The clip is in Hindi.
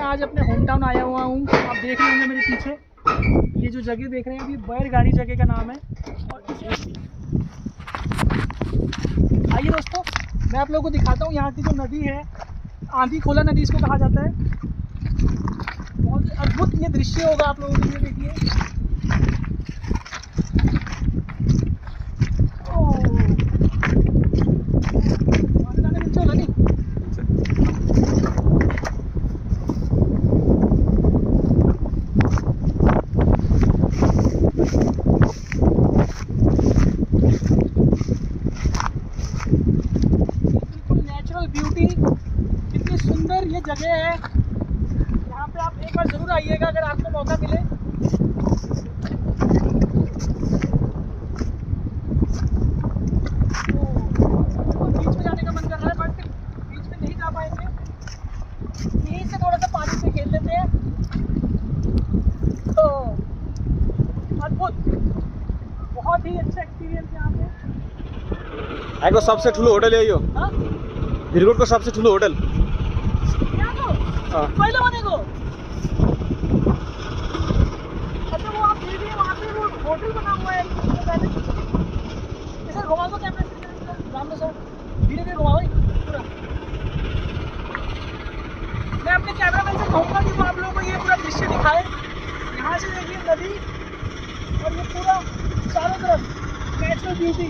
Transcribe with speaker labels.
Speaker 1: आज अपने होम टाउन आया हुआ हूँ। आप देख रहे होंगे मेरे पीछे ये जो जगह देख रहे हैं, अभी बैलगाड़ी जगह का नाम है। और आइए दोस्तों, मैं आप लोगों को दिखाता हूँ यहाँ की जो नदी है, आंधी खोला नदी इसको कहा जाता है। बहुत ही अद्भुत ये दृश्य होगा आप लोगों के लिए, देखिए। ब्यूटी, कितनी सुंदर ये जगह है। यहाँ पे आप एक बार जरूर आइएगा अगर आपको मौका मिले। तो बीच में जाने का मन कर रहा है, बट बीच में नहीं जा पाएंगे। यहीं से थोड़ा सा पानी से खेल लेते हैं। तो अद्भुत, बहुत ही अच्छा एक्सपीरियंस यहाँ पे।
Speaker 2: आगो सबसे ठुलो होटल यही हो। वीरगोट को सबसे ठुलो होटल
Speaker 1: पहले बनेगो। अच्छा, वो आप देखिए वहाँ पे वो होटल बना हुआ है। सर घुमा दो कैमरा से, राम सर धीरे धीरे घुमाओ पूरा। मैं अपने कैमरामैन से कहूँगा कि वो आप लोगों को ये पूरा दृश्य दिखाए। यहाँ से देखिए नदी और ये पूरा चारों तरफ नेचुरल ब्यूटी।